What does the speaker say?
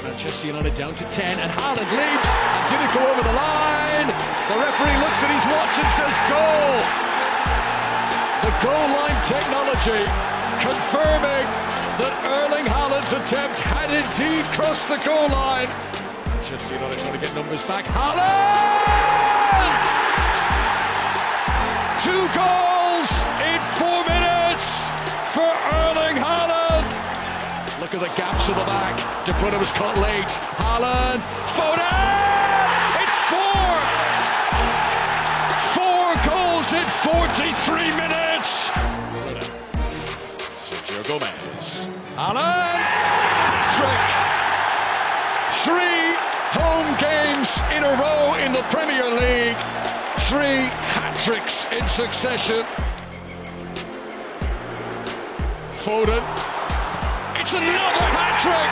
Manchester United down to 10, and Haaland leaps, and did it go over the line? The referee looks at his watch and says goal! The goal line technology confirming that Erling Haaland's attempt had indeed crossed the goal line. Manchester United trying to get numbers back. Haaland! 2 goals in 4 minutes for Erling Haaland. Look at the gaps at the back. De Bruyne was caught late. Haaland, Foden! It's 4 goals in 43 minutes. Sergio Gomez. Haaland, hat-trick. 3 home games in a row in the Premier League. 3 hat-tricks in succession. Foden. It's another hat-trick!